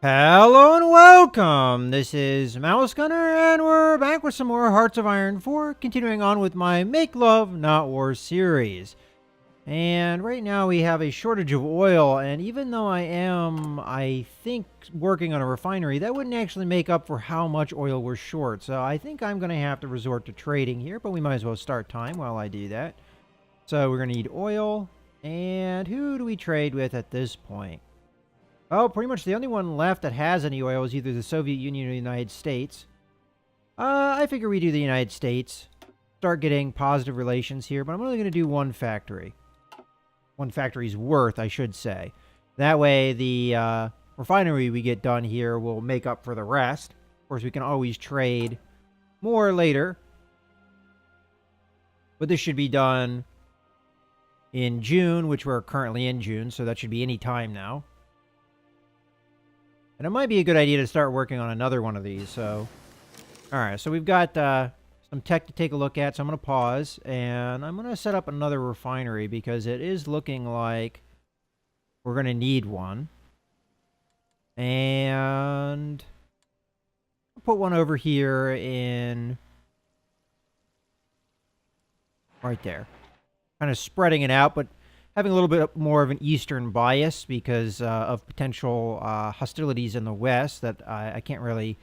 Hello and welcome! This is Mouse Gunner, and we're back with some more Hearts of Iron 4, continuing on with my Make Love, Not War series. And right now we have a shortage of oil, and even though I think, working on a refinery, that wouldn't actually make up for how much oil we're short. So I think I'm going to have to resort to trading here, but we might as well start time while I do that. So we're going to need oil, and who do we trade with at this point? Oh, pretty much the only one left that has any oil is either the Soviet Union or the United States. I figure we do the United States. Start getting positive relations here, but I'm only going to do one factory. One factory's worth, I should say. That way, the refinery we get done here will make up for the rest. Of course, we can always trade more later. But this should be done in June, which we're currently in June, so that should be any time now. And it might be a good idea to start working on another one of these, so... Alright, so we've got some tech to take a look at, so I'm going to pause, and I'm going to set up another refinery, because it is looking like we're going to need one. And... I'll put one over here in... right there. Kind of spreading it out, but having a little bit more of an eastern bias because of potential hostilities in the west that I can't really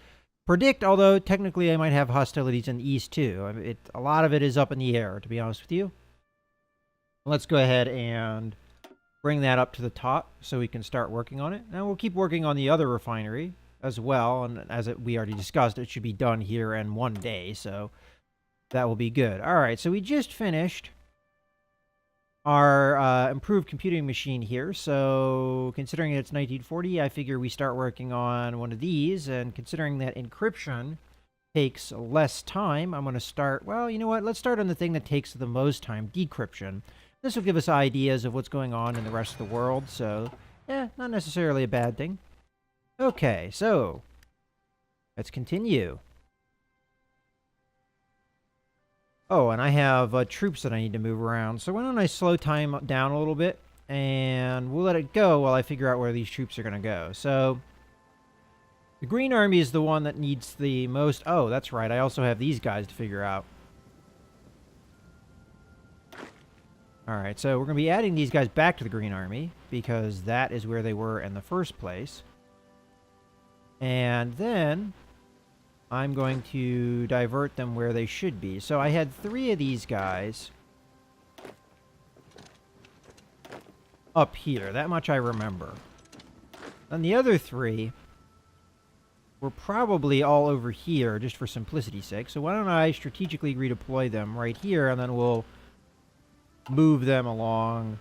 predict, although technically I might have hostilities in the east too. I mean, a lot of it is up in the air, to be honest with you. Let's go ahead and bring that up to the top so we can start working on it. Now we'll keep working on the other refinery as well, and we already discussed, it should be done here in one day, so that will be good. Alright, so we just finished our improved computing machine here, so considering it's 1940, I figure we start working on one of these, and considering that encryption takes less time, I'm going to start, well, you know what, let's start on the thing that takes the most time, decryption. This will give us ideas of what's going on in the rest of the world, so, yeah, not necessarily a bad thing. Okay, so, let's continue. Oh, and I have troops that I need to move around. So why don't I slow time down a little bit, and we'll let it go while I figure out where these troops are going to go. So the Green Army is the one that needs the most... Oh, that's right. I also have these guys to figure out. Alright, so we're going to be adding these guys back to the Green Army, because that is where they were in the first place. And then I'm going to divert them where they should be. So I had 3 of these guys up here. That much I remember. And the other 3 were probably all over here, just for simplicity's sake. So why don't I strategically redeploy them right here, and then we'll move them along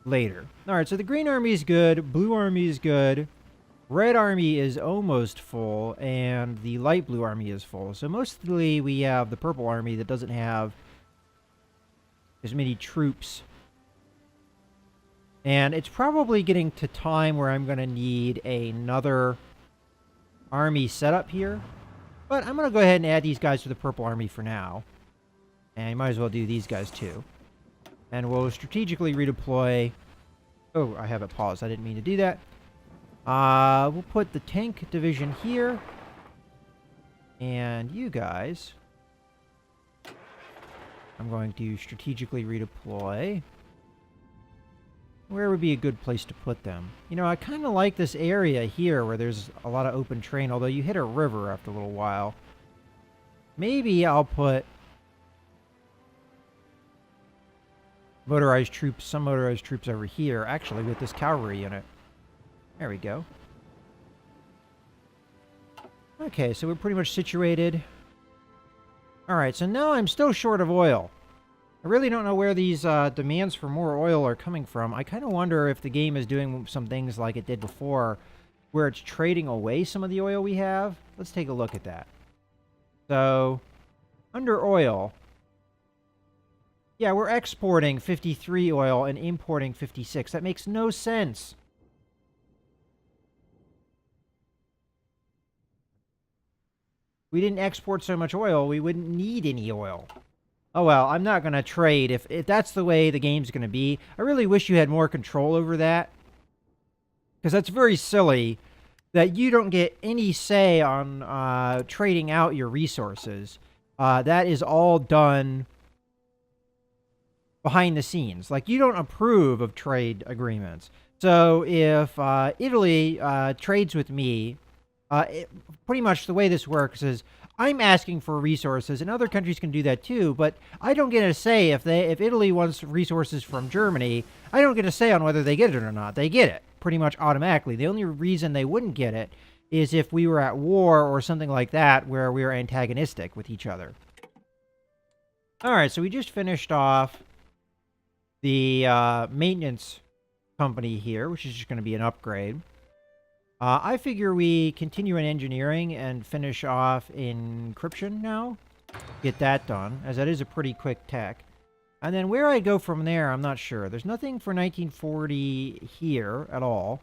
later. Alright, so the Green Army is good. Blue Army is good. Red Army is almost full, and the Light Blue Army is full. So mostly we have the Purple Army that doesn't have as many troops. And it's probably getting to time where I'm going to need another army set up here. But I'm going to go ahead and add these guys to the Purple Army for now. And you might as well do these guys too. And we'll strategically redeploy... Oh, I have it paused. I didn't mean to do that. We'll put the tank division here. And you guys, I'm going to strategically redeploy. Where would be a good place to put them? You know, I kind of like this area here where there's a lot of open terrain, although you hit a river after a little while. Maybe I'll put motorized troops, some motorized troops over here, actually, with this cavalry unit. There we go. Okay, so we're pretty much situated. Alright, so now I'm still short of oil. I really don't know where these demands for more oil are coming from. I kind of wonder if the game is doing some things like it did before, where it's trading away some of the oil we have. Let's take a look at that. So, under oil, yeah, we're exporting 53 oil and importing 56. That makes no sense. We didn't export so much oil, we wouldn't need any oil. Oh well, I'm not going to trade if that's the way the game's going to be. I really wish you had more control over that. Because that's very silly that you don't get any say on trading out your resources. That is all done behind the scenes. Like, you don't approve of trade agreements. So if Italy trades with me, pretty much the way this works is I'm asking for resources, and other countries can do that too, but I don't get a say if Italy wants resources from Germany. I don't get a say on whether they get it or not. They get it pretty much automatically. The only reason they wouldn't get it is if we were at war or something like that, where we were antagonistic with each other. All right, so we just finished off the maintenance company here, which is just going to be an upgrade. I figure we continue in engineering and finish off encryption now. Get that done, as that is a pretty quick tech. And then where I go from there, I'm not sure. There's nothing for 1940 here at all.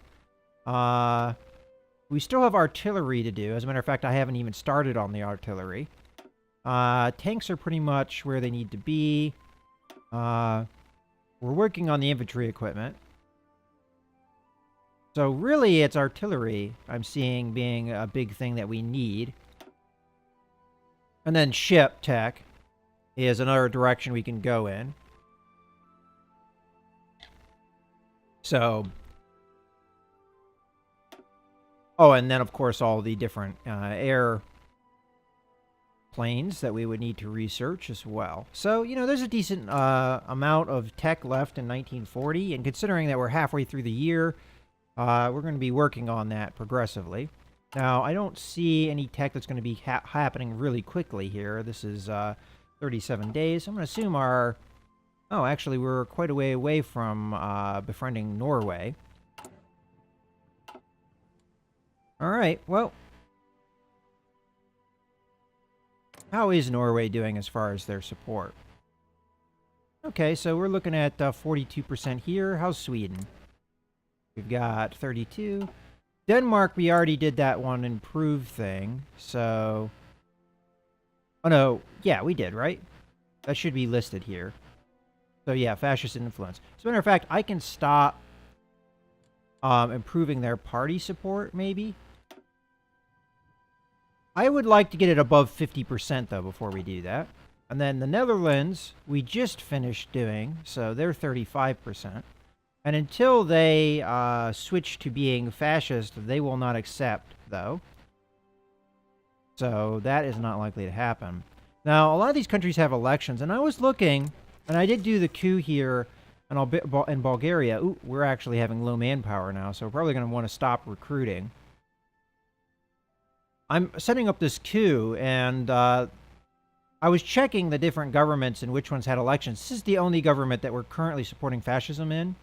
We still have artillery to do. As a matter of fact, I haven't even started on the artillery. Tanks are pretty much where they need to be. We're working on the infantry equipment. So really, it's artillery I'm seeing being a big thing that we need. And then ship tech is another direction we can go in. So... oh, and then, of course, all the different air planes that we would need to research as well. So, you know, there's a decent amount of tech left in 1940, and considering that we're halfway through the year, we're going to be working on that progressively. Now, I don't see any tech that's going to be happening really quickly here. This is 37 days. I'm going to assume our... oh, actually, we're quite a way away from befriending Norway. All right, well... how is Norway doing as far as their support? Okay, so we're looking at 42% here. How's Sweden? We've got 32. Denmark, we already did that one improve thing, so... oh, no. Yeah, we did, right? That should be listed here. So, yeah, fascist influence. As a matter of fact, I can stop improving their party support, maybe. I would like to get it above 50%, though, before we do that. And then the Netherlands, we just finished doing, so they're 35%. And until they switch to being fascist, they will not accept, though. So that is not likely to happen. Now, a lot of these countries have elections, and I was looking, and I did do the coup here in Bulgaria. Ooh, we're actually having low manpower now, so we're probably going to want to stop recruiting. I'm setting up this coup, and I was checking the different governments and which ones had elections. This is the only government that we're currently supporting fascism in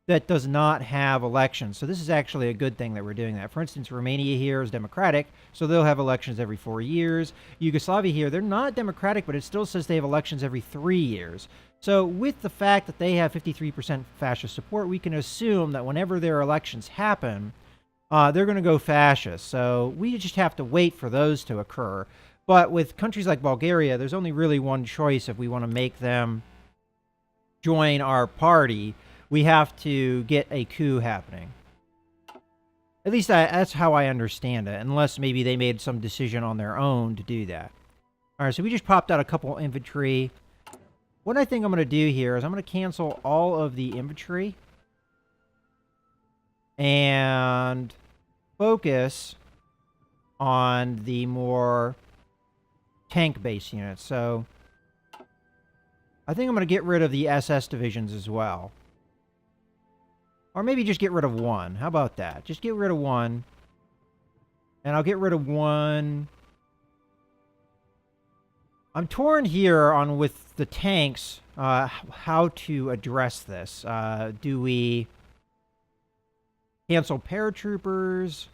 that does not have elections. So this is actually a good thing that we're doing that. For instance, Romania here is democratic, so they'll have elections every 4 years. Yugoslavia here, they're not democratic, but it still says they have elections every 3 years. So with the fact that they have 53% fascist support, we can assume that whenever their elections happen, they're going to go fascist. So we just have to wait for those to occur. But with countries like Bulgaria, there's only really one choice if we want to make them join our party. We have to get a coup happening. At least that's how I understand it, unless maybe they made some decision on their own to do that. All right, so we just popped out a couple infantry. What I think I'm going to do here is I'm going to cancel all of the infantry and focus on the more tank-based units. So I think I'm going to get rid of the SS divisions as well. Or maybe just get rid of one. How about that? Just get rid of one. And I'll get rid of one. I'm torn here on with the tanks, how to address this. Do we cancel paratroopers?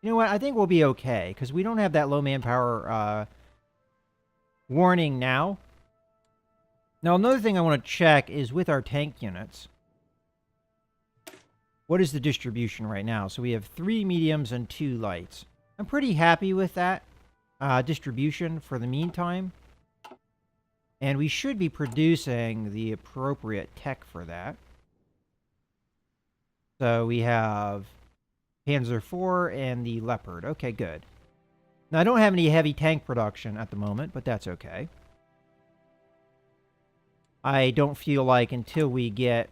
You know what? I think we'll be okay, because we don't have that low manpower warning now. Now, another thing I want to check is with our tank units. What is the distribution right now? So we have 3 mediums and 2 lights. I'm pretty happy with that distribution for the meantime. And we should be producing the appropriate tech for that. So we have Panzer IV and the Leopard. Okay, good. Now, I don't have any heavy tank production at the moment, but that's okay. I don't feel like until we get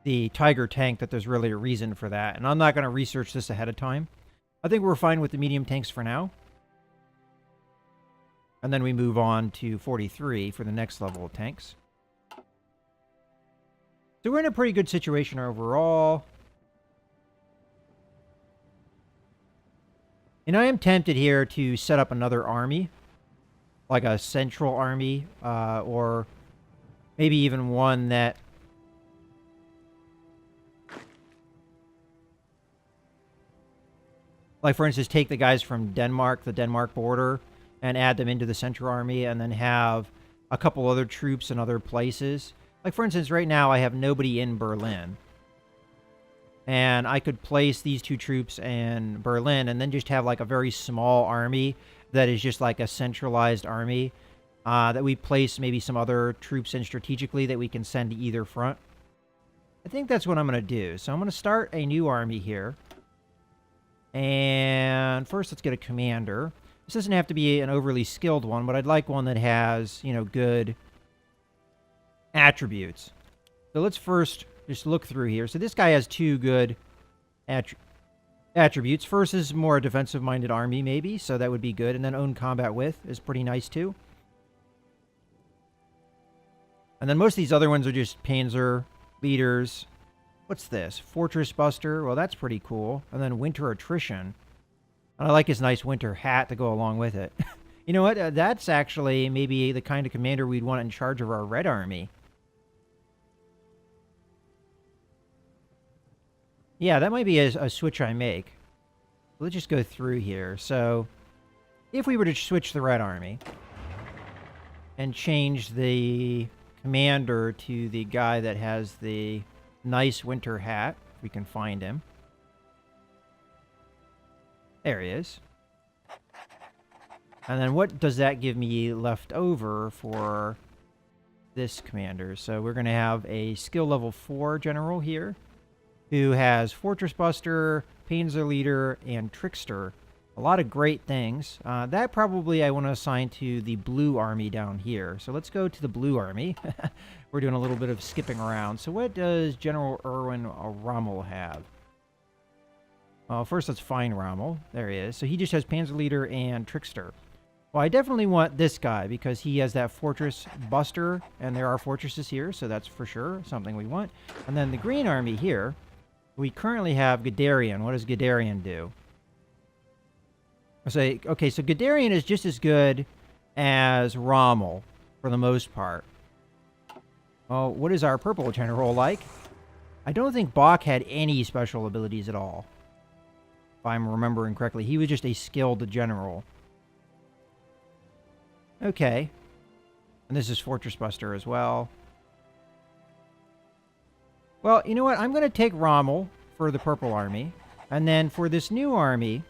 the Tiger tank that there's really a reason for that. And I'm not going to research this ahead of time. I think we're fine with the medium tanks for now. And then we move on to 43 for the next level of tanks. So we're in a pretty good situation overall. And I am tempted here to set up another army. Like a central army. Or maybe even one that... Like, for instance, take the guys from Denmark, the Denmark border, and add them into the Central Army, and then have a couple other troops in other places. Like, for instance, right now I have nobody in Berlin. And I could place these two troops in Berlin, and then just have, like, a very small army that is just, like, a centralized army that we place maybe some other troops in strategically that we can send to either front. I think that's what I'm going to do. So I'm going to start a new army here. And first, let's get a commander. This doesn't have to be an overly skilled one, but I'd like one that has, you know, good attributes. So let's first just look through here. So this guy has two good attributes. First is more a defensive-minded army, maybe, so that would be good. And then own combat with is pretty nice, too. And then most of these other ones are just Panzer leaders. What's this? Fortress Buster. Well, that's pretty cool. And then Winter Attrition. And I like his nice winter hat to go along with it. You know what? That's actually maybe the kind of commander we'd want in charge of our Red Army. Yeah, that might be a switch I make. Let's just go through here. So, if we were to switch the Red Army and change the commander to the guy that has the nice winter hat, if we can find him. There he is. And then what does that give me left over for this commander? So we're going to have a skill level 4 general here who has Fortress Buster, Panzer Leader, and Trickster. A lot of great things. That probably I want to assign to the Blue Army down here. So let's go to the Blue Army. We're doing a little bit of skipping around. So what does General Erwin Rommel have? Well, first let's find Rommel. There he is. So he just has Panzer Leader and Trickster. Well, I definitely want this guy because he has that Fortress Buster, and there are fortresses here, so that's for sure something we want. And then the Green Army here, we currently have Guderian. What does Guderian do? I say, okay, so Guderian is just as good as Rommel for the most part. Well, what is our purple general like? I don't think Bach had any special abilities at all. If I'm remembering correctly. He was just a skilled general. Okay. And this is Fortress Buster as well. Well, you know what? I'm going to take Rommel for the purple army. And then for this new army...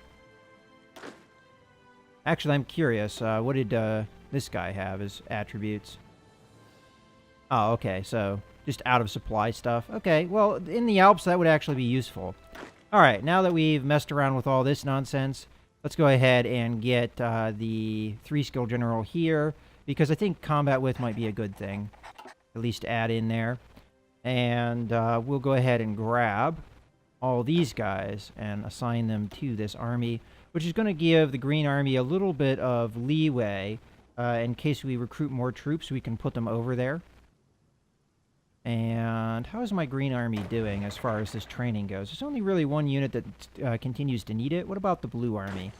Actually, I'm curious. What did this guy have as attributes? Oh, okay. So, just out of supply stuff. Okay, well, in the Alps, that would actually be useful. All right, now that we've messed around with all this nonsense, let's go ahead and get the 3-skill general here, because I think combat with might be a good thing. At least add in there. And we'll go ahead and grab all these guys and assign them to this army, which is going to give the Green Army a little bit of leeway in case we recruit more troops. We can put them over there. And how is my Green Army doing as far as this training goes? There's only really one unit that continues to need it. What about the Blue Army?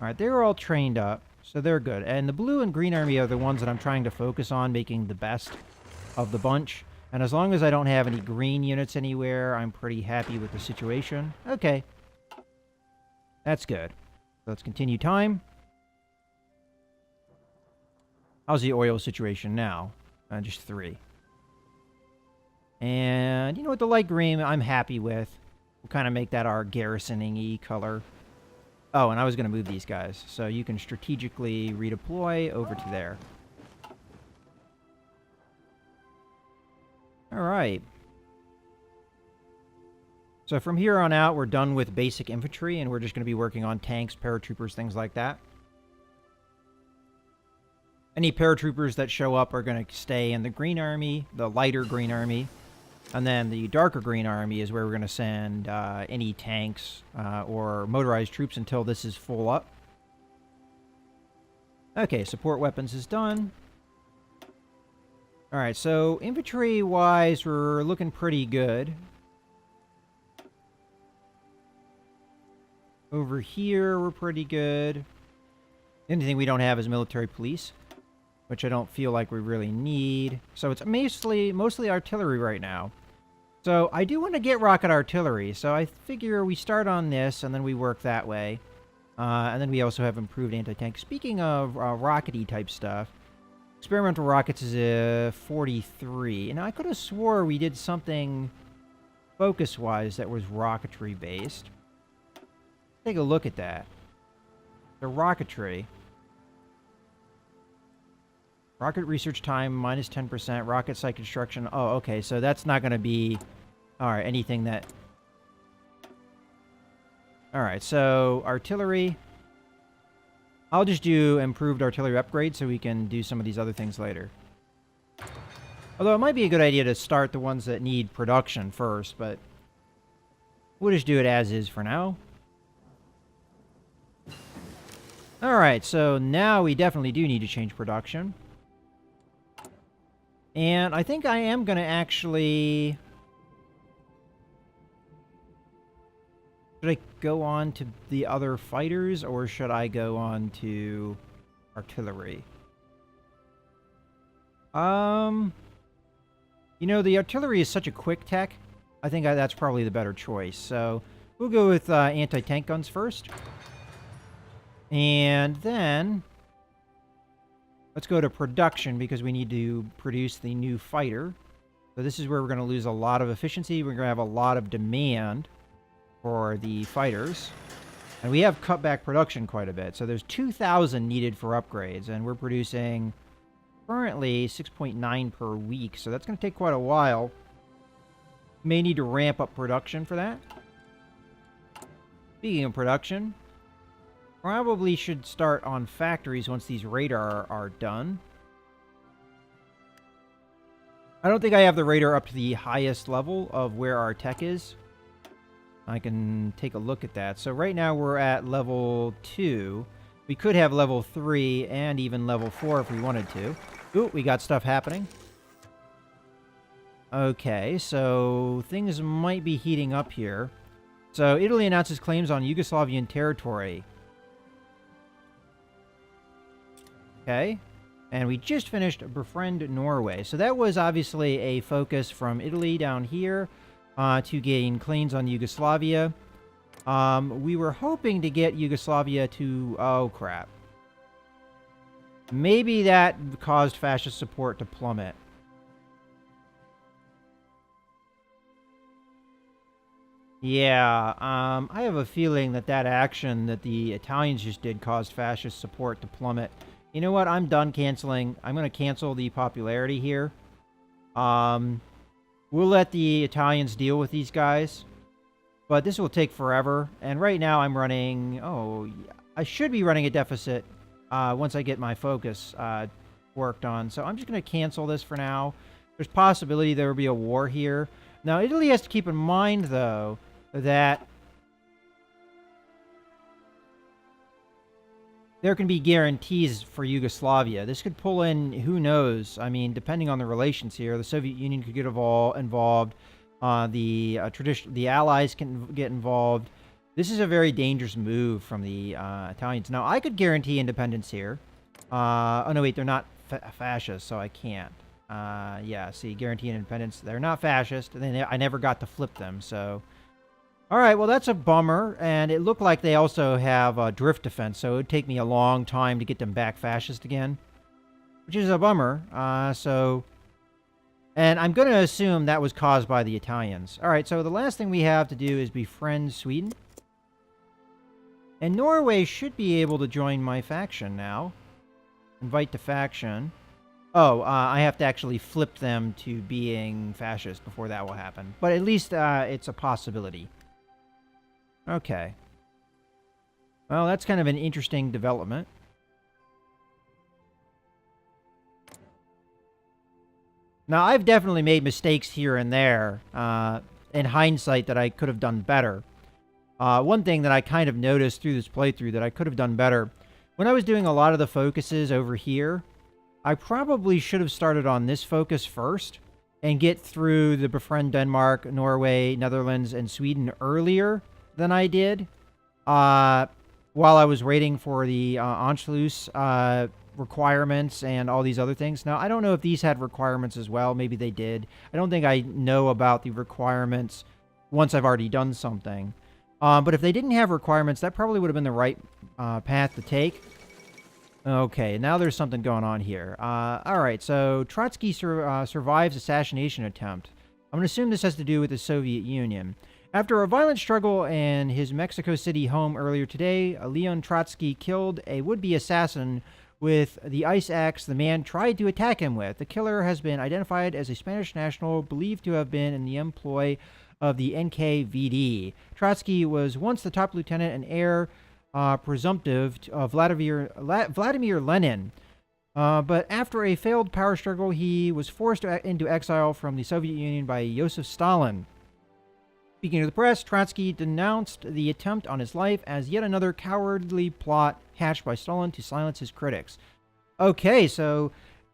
All right, they're all trained up, so they're good. And the Blue and Green Army are the ones that I'm trying to focus on making the best of the bunch. And as long as I don't have any green units anywhere, I'm pretty happy with the situation. Okay. That's good. Let's continue time. How's the oil situation now? Just 3. And you know what? The light green I'm happy with. We'll kind of make that our garrisoning-y color. Oh, and I was going to move these guys. So you can strategically redeploy over to there. All right. So from here on out, we're done with basic infantry, and we're just going to be working on tanks, paratroopers, things like that. Any paratroopers that show up are going to stay in the Green Army, the lighter Green Army. And then the darker Green Army is where we're going to send any tanks or motorized troops until this is full up. Okay, support weapons is done. Alright, so infantry-wise, we're looking pretty good. Over here, we're pretty good. The only thing we don't have is military police, which I don't feel like we really need. So it's mostly artillery right now. So I do want to get rocket artillery, so I figure we start on this, and then we work that way. And then we also have improved anti-tank. Speaking of rockety type stuff, experimental rockets is 43. And I could have swore we did something focus-wise that was rocketry-based. Take a look at that. The rocketry. Rocket research time, minus 10%. Rocket site construction. Oh, okay. So that's not going to be... Alright, anything that... Alright, so artillery. I'll just do improved artillery upgrade so we can do some of these other things later. Although it might be a good idea to start the ones that need production first, but... We'll just do it as is for now. Alright, so now we definitely do need to change production. And I think I am going to actually... Should I go on to the other fighters, or should I go on to artillery? You know, the artillery is such a quick tech. I think that's probably the better choice. So we'll go with anti-tank guns first. And then let's go to production because we need to produce the new fighter. So this is where we're going to lose a lot of efficiency. We're going to have a lot of demand for the fighters. And we have cut back production quite a bit. So there's 2,000 needed for upgrades. And we're producing currently 6.9 per week. So that's going to take quite a while. May need to ramp up production for that. Speaking of production... Probably should start on factories once these radar are done. I don't think I have the radar up to the highest level of where our tech is. I can take a look at that. So right now we're at level 2. We could have level 3 and even level 4 if we wanted to. Ooh, we got stuff happening. Okay, so things might be heating up here. So Italy announces claims on Yugoslavian territory. Okay, and we just finished Befriend Norway. So that was obviously a focus from Italy down here to gain claims on Yugoslavia. We were hoping to get Yugoslavia to... Oh, crap. Maybe that caused fascist support to plummet. Yeah, I have a feeling that that action that the Italians just did caused fascist support to plummet. You know what? I'm done canceling. I'm going to cancel the popularity here. We'll let the Italians deal with these guys. But this will take forever. And right now I'm running... Oh, I should be running a deficit once I get my focus worked on. So I'm just going to cancel this for now. There's possibility there will be a war here. Now, Italy has to keep in mind, though, that... there can be guarantees for Yugoslavia. This could pull in, who knows? I mean, depending on the relations here, the Soviet Union could get involved. The Allies can get involved. This is a very dangerous move from the Italians. Now, I could guarantee independence here. Oh, no, wait, they're not fascist, so I can't. Yeah, see, guarantee independence. They're not fascist. I never got to flip them, so... All right, well, that's a bummer, and it looked like they also have drift defense, so it would take me a long time to get them back fascist again, which is a bummer. And I'm going to assume that was caused by the Italians. All right, so the last thing we have to do is befriend Sweden. And Norway should be able to join my faction now. Invite to faction. Oh, I have to actually flip them to being fascist before that will happen. But at least it's a possibility. Okay. Well, that's kind of an interesting development. Now, I've definitely made mistakes here and there in hindsight that I could have done better. One thing that I kind of noticed through this playthrough that I could have done better, when I was doing a lot of the focuses over here, I probably should have started on this focus first and get through the befriend Denmark, Norway, Netherlands, and Sweden earlier than I did while I was waiting for the Anschluss requirements and all these other things. Now, I don't know if these had requirements as well. Maybe they did. I don't think I know about the requirements once I've already done something. But if they didn't have requirements, that probably would have been the right path to take. Okay, now there's something going on here. All right, so Trotsky survives assassination attempt. I'm going to assume this has to do with the Soviet Union. After a violent struggle in his Mexico City home earlier today, Leon Trotsky killed a would-be assassin with the ice axe the man tried to attack him with. The killer has been identified as a Spanish national believed to have been in the employ of the NKVD. Trotsky was once the top lieutenant and heir presumptive of Vladimir Lenin. But after a failed power struggle, he was forced into exile from the Soviet Union by Joseph Stalin. Speaking to the press, Trotsky denounced the attempt on his life as yet another cowardly plot hatched by Stalin to silence his critics. Okay, so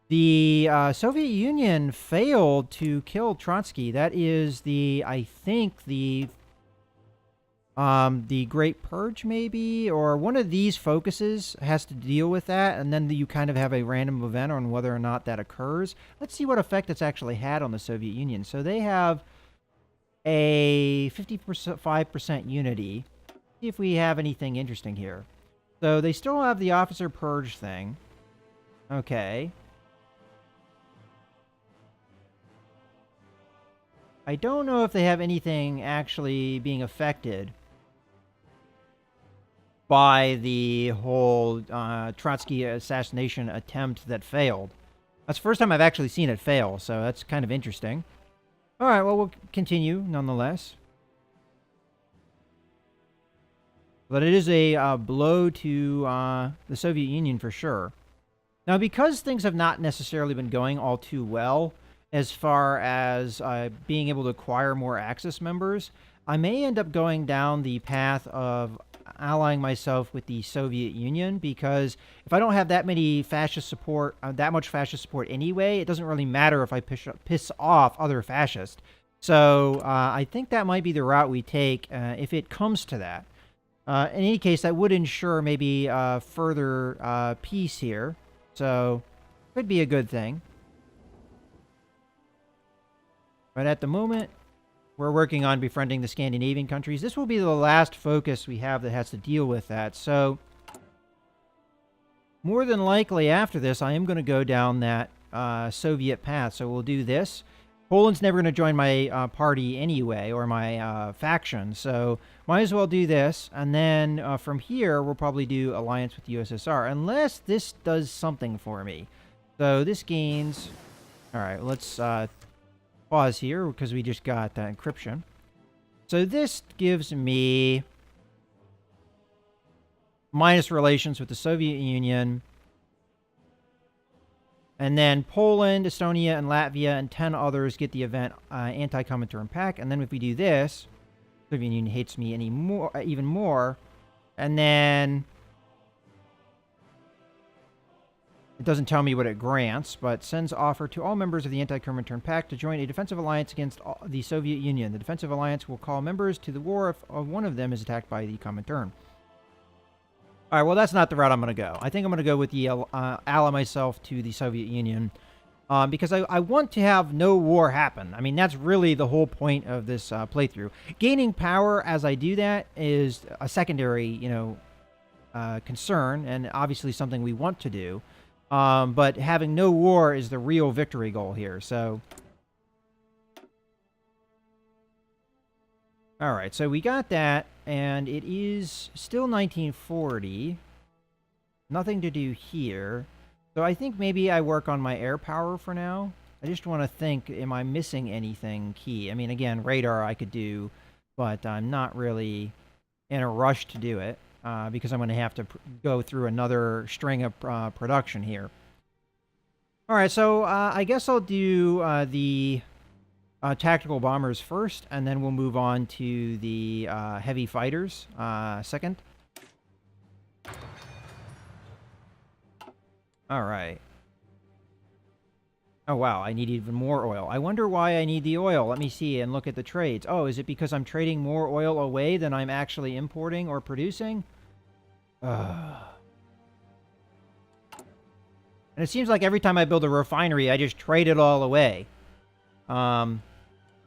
the Soviet Union failed to kill Trotsky. That is I think the Great Purge, maybe, or one of these focuses has to deal with that, and then you kind of have a random event on whether or not that occurs. Let's see what effect it's actually had on the Soviet Union. So they have a 55% unity. See if we have anything interesting here. So they still have the officer purge thing. Okay. I don't know if they have anything actually being affected by the whole Trotsky assassination attempt that failed. That's the first time I've actually seen it fail, so that's kind of interesting. All right, well, we'll continue nonetheless. But it is a blow to the Soviet Union for sure. Now, because things have not necessarily been going all too well as far as being able to acquire more Axis members, I may end up going down the path of allying myself with the Soviet Union, because if I don't have that many fascist support, that much fascist support anyway, it doesn't really matter if I piss off other fascists. So I think that might be the route we take if it comes to that. In any case, that would ensure maybe further peace here. So could be a good thing. But at the moment, we're working on befriending the Scandinavian countries. This will be the last focus we have that has to deal with that. So, more than likely after this, I am going to go down that Soviet path. So we'll do this. Poland's never going to join my party anyway, or my faction. So, might as well do this. And then from here, we'll probably do alliance with the USSR. Unless this does something for me. So, this gains... Alright, let's... pause here because we just got that encryption. So this gives me minus relations with the Soviet Union. And then Poland, Estonia, and Latvia, and 10 others get the event anti-Comintern pack. And then if we do this, the Soviet Union hates me even more. And then it doesn't tell me what it grants, but sends offer to all members of the Anti-Comintern Pact to join a defensive alliance against the Soviet Union. The defensive alliance will call members to the war if one of them is attacked by the Comintern. All right, well, that's not the route I'm going to go. I think I'm going to go with the ally myself to the Soviet Union because I want to have no war happen. I mean, that's really the whole point of this playthrough. Gaining power as I do that is a secondary, concern, and obviously something we want to do. But having no war is the real victory goal here, so... Alright, so we got that, and it is still 1940. Nothing to do here. So I think maybe I work on my air power for now. I just want to think, am I missing anything key? I mean, again, radar I could do, but I'm not really in a rush to do it because I'm going to have to go through another string of production here. All right, so I guess I'll do the tactical bombers first, and then we'll move on to the heavy fighters second. All right. Oh, wow, I need even more oil. I wonder why I need the oil. Let me see and look at the trades. Oh, is it because I'm trading more oil away than I'm actually importing or producing? And it seems like every time I build a refinery, I just trade it all away. Yeah,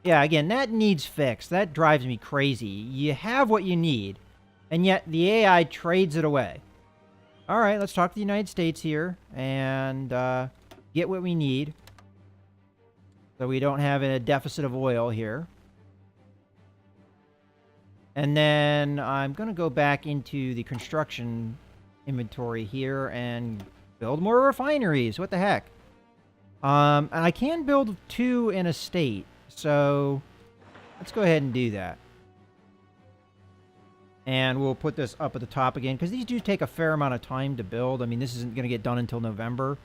again, that needs fixed. That drives me crazy. You have what you need, and yet the AI trades it away. All right, let's talk to the United States here and get what we need so we don't have a deficit of oil here. And then I'm going to go back into the construction inventory here and build more refineries. What the heck? And I can build 2 in a state, so let's go ahead and do that. And we'll put this up at the top again, because these do take a fair amount of time to build. I mean, this isn't going to get done until November,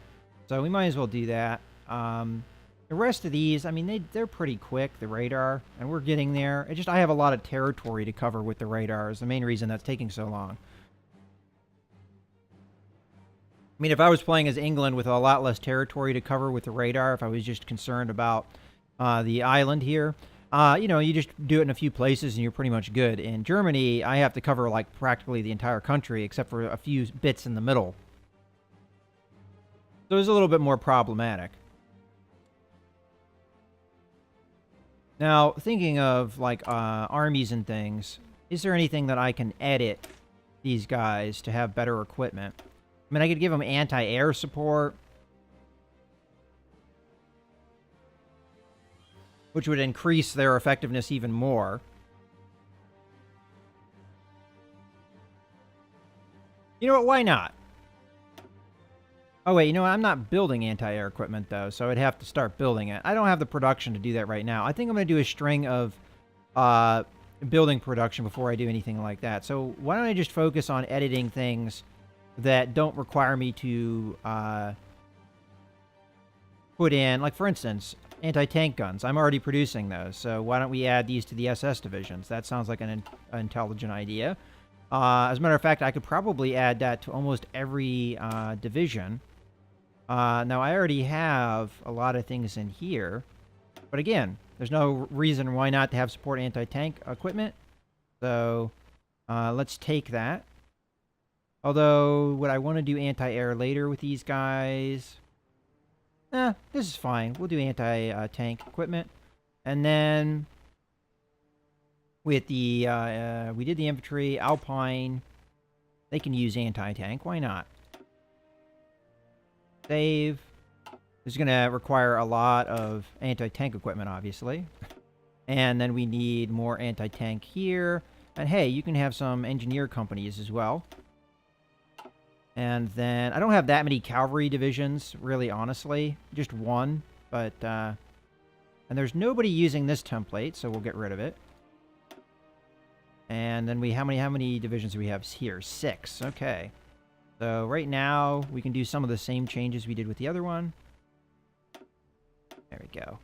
so we might as well do that. The rest of these, I mean, they're pretty quick, the radar, and we're getting there. It's just I have a lot of territory to cover with the radar is the main reason that's taking so long. I mean, if I was playing as England with a lot less territory to cover with the radar, if I was just concerned about the island here, you know, you just do it in a few places and you're pretty much good. In Germany, I have to cover, like, practically the entire country except for a few bits in the middle. So it's a little bit more problematic. Now, thinking of, like, armies and things, is there anything that I can edit these guys to have better equipment? I mean, I could give them anti-air support, which would increase their effectiveness even more. You know what? Why not? Oh, wait, you know what? I'm not building anti-air equipment, though, so I'd have to start building it. I don't have the production to do that right now. I think I'm going to do a string of building production before I do anything like that. So why don't I just focus on editing things that don't require me to put in, like, for instance, anti-tank guns. I'm already producing those, so why don't we add these to the SS divisions? That sounds like an intelligent idea. As a matter of fact, I could probably add that to almost every division. Now, I already have a lot of things in here, but again, there's no reason why not to have support anti-tank equipment. So let's take that. Although, would I want to do anti-air later with these guys? This is fine. We'll do anti-tank equipment. And then with the, we did the infantry, Alpine. They can use anti-tank. Why not? Save. This is going to require a lot of anti-tank equipment, obviously. And then we need more anti-tank here. And hey, you can have some engineer companies as well. And then, I don't have that many cavalry divisions, really, honestly. Just one, but, and there's nobody using this template, so we'll get rid of it. And then how many divisions do we have here? 6, okay. So, right now, we can do some of the same changes we did with the other one. There we go.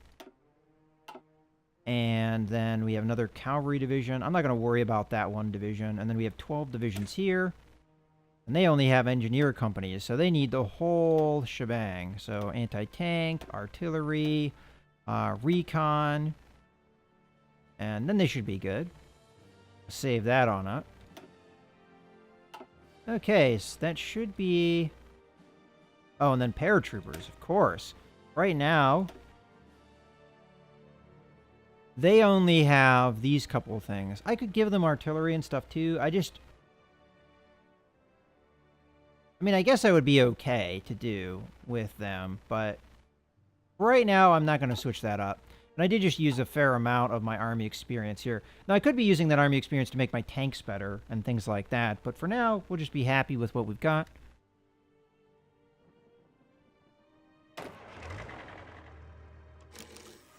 And then we have another cavalry division. I'm not going to worry about that one division. And then we have 12 divisions here. And they only have engineer companies, so they need the whole shebang. So anti-tank, artillery, recon, and then they should be good. Save that on up. Okay, so that should be... Oh, and then paratroopers, of course. Right now, they only have these couple of things. I could give them artillery and stuff too. I mean, I guess I would be okay to do with them, but right now I'm not going to switch that up. And I did just use a fair amount of my army experience here. Now, I could be using that army experience to make my tanks better and things like that, but for now, we'll just be happy with what we've got.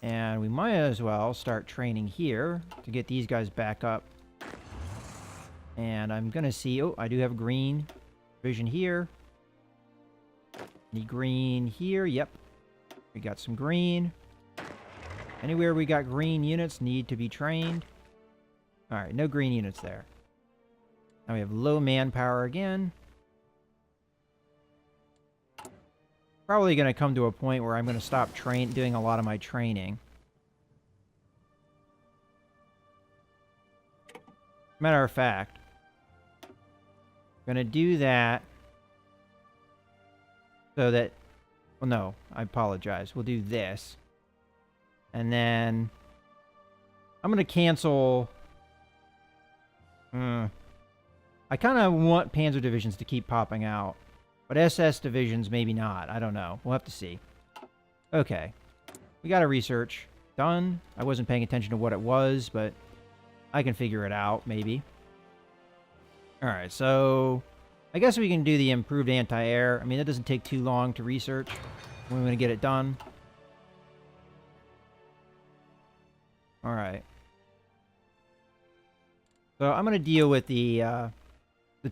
And we might as well start training here to get these guys back up And I'm going to see... Oh, I do have green division here. Any green here? Yep. We got some green. Anywhere we got green units need to be trained. Alright, no green units there. Now we have low manpower again. Probably going to come to a point where I'm going to stop doing a lot of my training. Matter of fact, I'm going to do that so that... Well, no, I apologize. We'll do this. And then I'm going to cancel... I kind of want Panzer divisions to keep popping out. But SS divisions, maybe not. I don't know. We'll have to see. Okay. We got a research done. I wasn't paying attention to what it was, but I can figure it out, maybe. Alright, so... I guess we can do the improved anti-air. I mean, that doesn't take too long to research. We're going to get it done. Alright. So I'm going to deal with the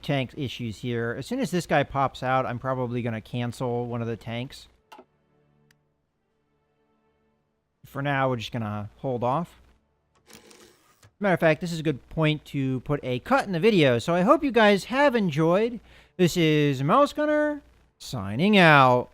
tank issues here. As soon as this guy pops out, I'm probably going to cancel one of the tanks. For now, we're just going to hold off. Matter of fact, this is a good point to put a cut in the video. So I hope you guys have enjoyed. This is Mouse Gunner, signing out.